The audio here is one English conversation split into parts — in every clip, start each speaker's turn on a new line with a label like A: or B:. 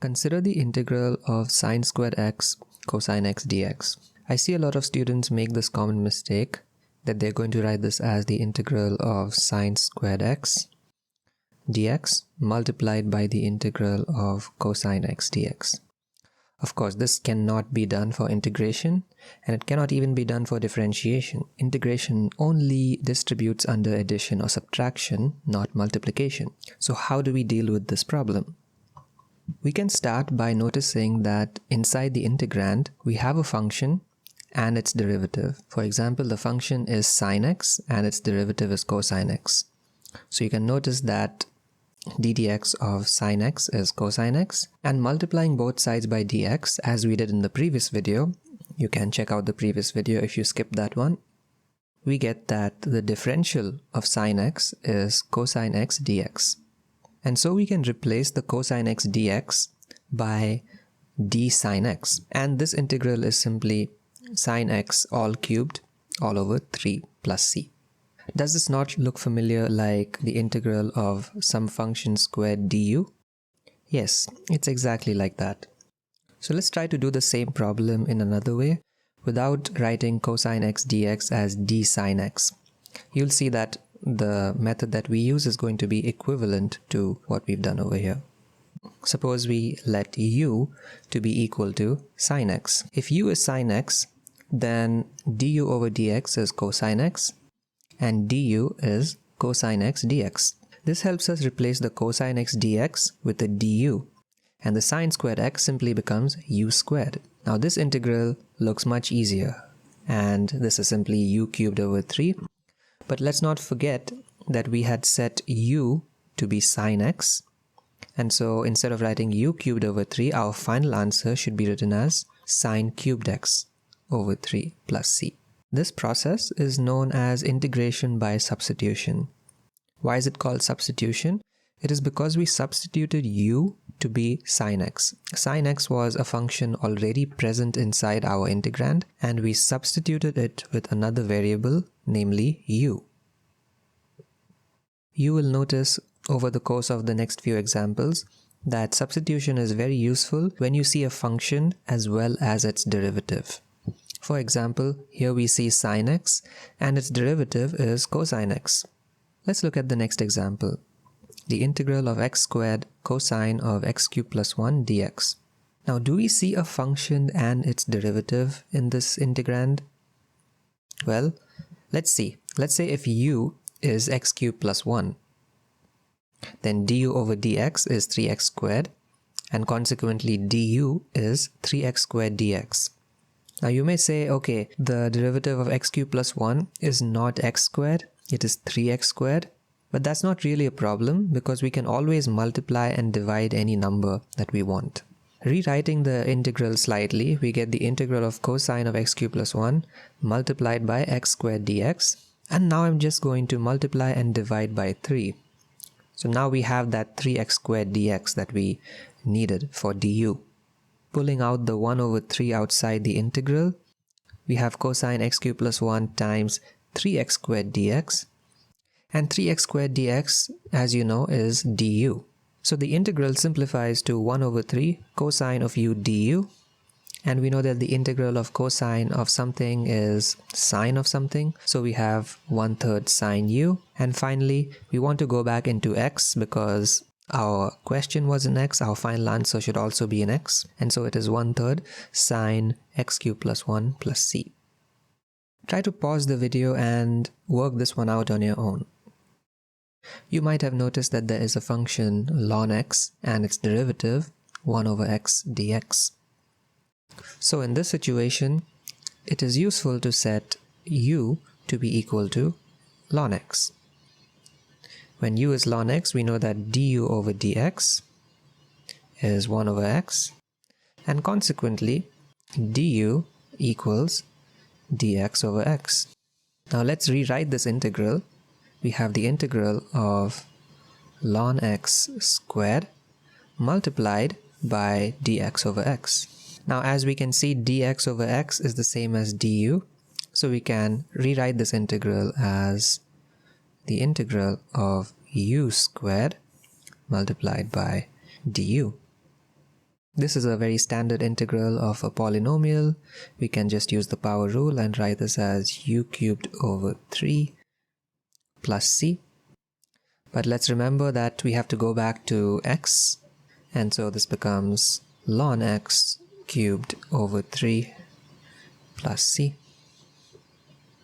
A: Consider the integral of sine squared x cosine x dx. I see a lot of students make this common mistake that they're going to write this as the integral of sine squared x dx multiplied by the integral of cosine x dx. Of course, this cannot be done for integration, and it cannot even be done for differentiation. Integration only distributes under addition or subtraction, not multiplication. So how do we deal with this problem? We can start by noticing that inside the integrand, we have a function and its derivative. For example, the function is sine x and its derivative is cosine x. So you can notice that ddx of sine x is cosine x, and multiplying both sides by dx as we did in the previous video, you can check out the previous video if you skipped that one, we get that the differential of sine x is cosine x dx. And so we can replace the cosine x dx by d sine x, and this integral is simply sine x all cubed all over 3 plus c. Does this not look familiar like the integral of some function squared du? Yes, it's exactly like that. So let's try to do the same problem in another way without writing cosine x dx as d sine x. You'll see that the method that we use is going to be equivalent to what we've done over here. Suppose we let u to be equal to sine x. If u is sine x, then du over dx is cosine x, and du is cosine x dx. This helps us replace the cosine x dx with the du, and the sine squared x simply becomes u squared. Now this integral looks much easier, and this is simply u cubed over 3. But let's not forget that we had set u to be sine x, and so instead of writing u cubed over 3, our final answer should be written as sine cubed x over 3 plus c. This process is known as integration by substitution. Why is it called substitution? It is because we substituted u to be sine x. Sine x was a function already present inside our integrand, and we substituted it with another variable, namely u. You will notice over the course of the next few examples that substitution is very useful when you see a function as well as its derivative. For example, here we see sine x and its derivative is cosine x. Let's look at the next example. The integral of x squared cosine of x cubed plus 1 dx. Now, do we see a function and its derivative in this integrand? Well, let's see. Let's say if u is x cubed plus 1, then du over dx is 3x squared, and consequently du is 3x squared dx. Now you may say, okay, the derivative of x cubed plus 1 is not x squared, it is 3x squared. But that's not really a problem because we can always multiply and divide any number that we want. Rewriting the integral slightly, we get the integral of cosine of x cubed plus 1 multiplied by x squared dx. And now I'm just going to multiply and divide by 3. So now we have that 3x squared dx that we needed for du. Pulling out the 1 over 3 outside the integral, we have cosine x cubed plus 1 times 3x squared dx, and 3x squared dx, as you know, is du. So the integral simplifies to 1 over 3 cosine of u du, and we know that the integral of cosine of something is sine of something, so we have 1/3 sine u, and finally we want to go back into x because our question was in x, our final answer should also be in x, and so it is 1/3 sine x cubed plus 1 plus c. Try to pause the video and work this one out on your own. You might have noticed that there is a function ln x and its derivative 1 over x dx. So in this situation, it is useful to set u to be equal to ln x. When u is ln x, we know that du over dx is 1 over x, and consequently du equals dx over x. Now let's rewrite this integral. We have the integral of ln x squared multiplied by dx over x. Now as we can see, dx over x is the same as du, so we can rewrite this integral as the integral of u squared multiplied by du. This is a very standard integral of a polynomial. We can just use the power rule and write this as u cubed over 3 plus c. But let's remember that we have to go back to x, and so this becomes ln x cubed over 3 plus c.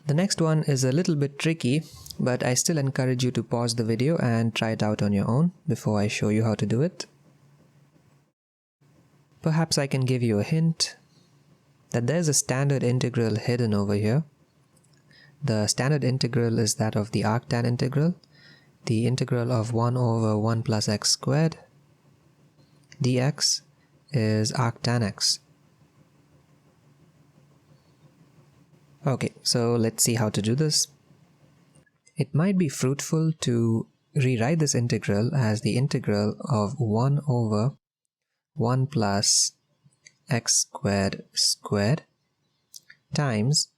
A: The next one is a little bit tricky, but I still encourage you to pause the video and try it out on your own before I show you how to do it. Perhaps I can give you a hint that there's a standard integral hidden over here. The standard integral is that of the arctan integral, the integral of 1 over 1 plus x squared dx is arctan x. Okay, so let's see how to do this. It might be fruitful to rewrite this integral as the integral of 1 over 1 plus x squared squared times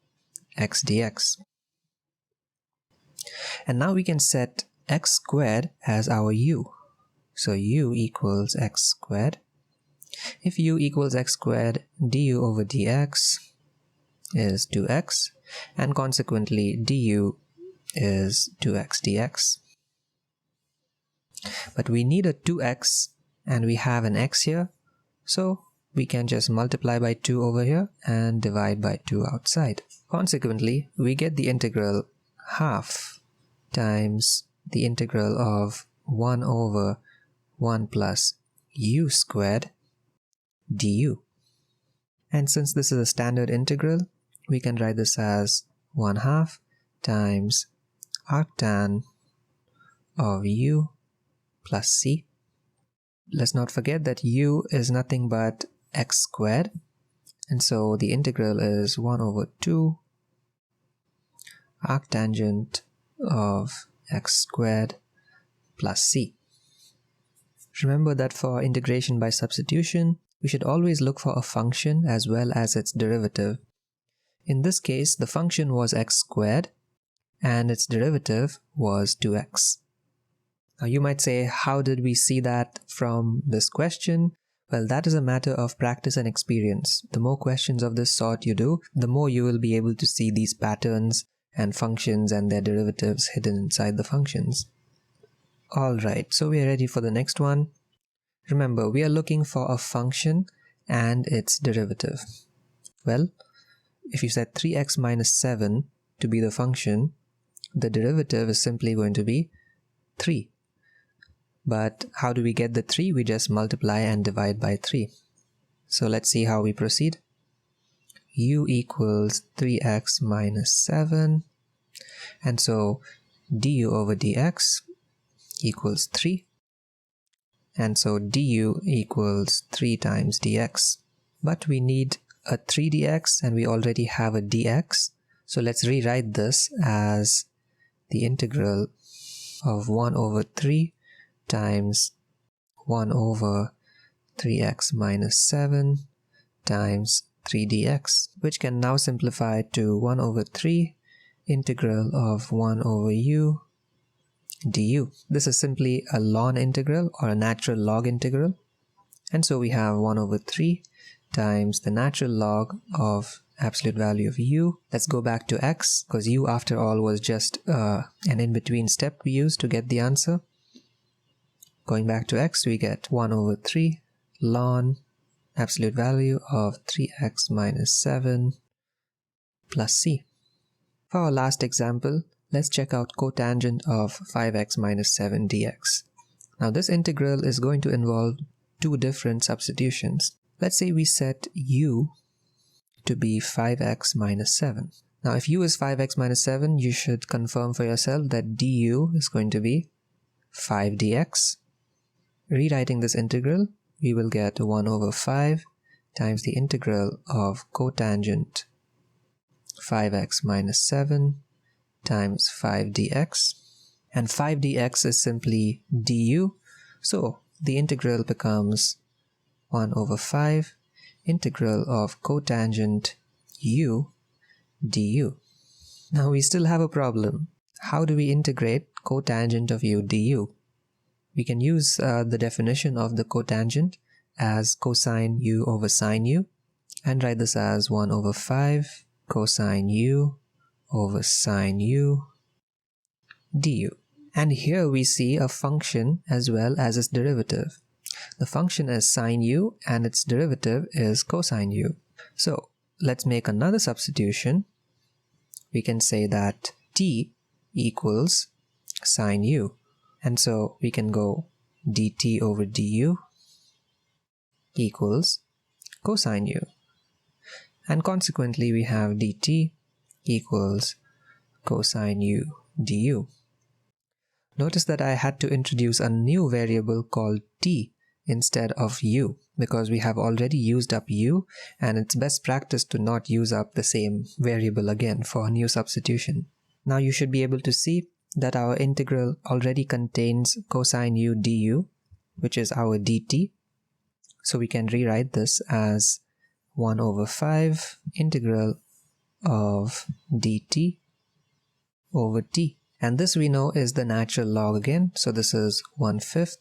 A: x dx. And now we can set x squared as our u. So u equals x squared. If u equals x squared, du over dx is 2x, and consequently du is 2x dx. But we need a 2x and we have an x here, so we can just multiply by 2 over here and divide by 2 outside. Consequently, we get the integral half times the integral of 1 over 1 plus u squared du. And since this is a standard integral, we can write this as 1/2 times arctan of u plus c. Let's not forget that u is nothing but x squared, and so the integral is 1 over 2 arctangent of x squared plus c. Remember that for integration by substitution, we should always look for a function as well as its derivative. In this case, the function was x squared and its derivative was 2x. Now you might say, how did we see that from this question? Well, that is a matter of practice and experience. The more questions of this sort you do, the more you will be able to see these patterns and functions and their derivatives hidden inside the functions. Alright, so we are ready for the next one. Remember, we are looking for a function and its derivative. Well, if you set 3x minus 7 to be the function, the derivative is simply going to be 3. But how do we get the 3? We just multiply and divide by 3. So let's see how we proceed. U equals 3x minus 7. And so du over dx equals 3. And so du equals 3 times dx. But we need a 3 dx and we already have a dx. So let's rewrite this as the integral of 1 over 3 times 1 over 3x minus 7 times 3 dx, which can now simplify to 1 over 3 integral of 1 over u du. This is simply a ln integral or a natural log integral. And so we have 1 over 3 times the natural log of absolute value of u. Let's go back to x, because u after all was just an in-between step we used to get the answer. Going back to x, we get 1 over 3 ln absolute value of 3x minus 7 plus c. For our last example, let's check out cotangent of 5x minus 7 dx. Now this integral is going to involve two different substitutions. Let's say we set u to be 5x minus 7. Now if u is 5x minus 7, you should confirm for yourself that du is going to be 5 dx. Rewriting this integral, we will get 1 over 5 times the integral of cotangent 5x minus 7 times 5 dx. And 5 dx is simply du, so the integral becomes 1 over 5 integral of cotangent u du. Now we still have a problem. How do we integrate cotangent of u du? We can use the definition of the cotangent as cosine u over sine u and write this as 1 over 5 cosine u over sine u du. And here we see a function as well as its derivative. The function is sine u and its derivative is cosine u. So let's make another substitution. We can say that t equals sine u. And so we can go dt over du equals cosine u. And consequently we have dt equals cosine u du. Notice that I had to introduce a new variable called t instead of u because we have already used up u, and it's best practice to not use up the same variable again for a new substitution. Now you should be able to see that our integral already contains cosine u du, which is our dt. So we can rewrite this as 1 over 5 integral of dt over t. And this we know is the natural log again. So this is 1/5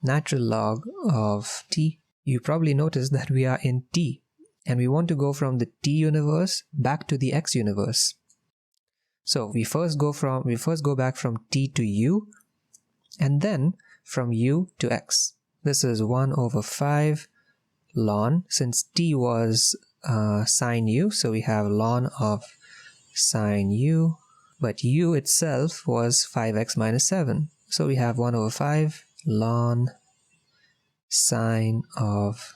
A: natural log of t. You probably noticed that we are in t and we want to go from the t universe back to the x universe. So we first go back from t to u and then from u to x. This is 1 over 5 ln, since t was sine u, so we have ln of sine u, but u itself was 5x minus 7. So we have 1 over 5 ln sine of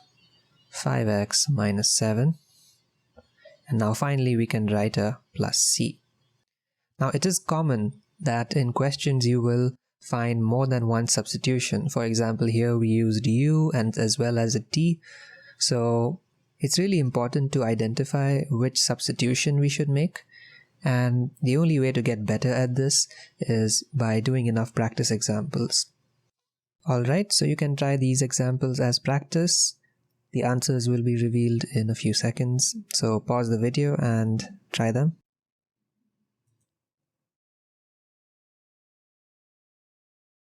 A: 5x minus 7. And now finally we can write a plus c. Now it is common that in questions you will find more than one substitution. For example, here we used u and as well as a t. So it's really important to identify which substitution we should make. And the only way to get better at this is by doing enough practice examples. Alright, so you can try these examples as practice. The answers will be revealed in a few seconds. So pause the video and try them.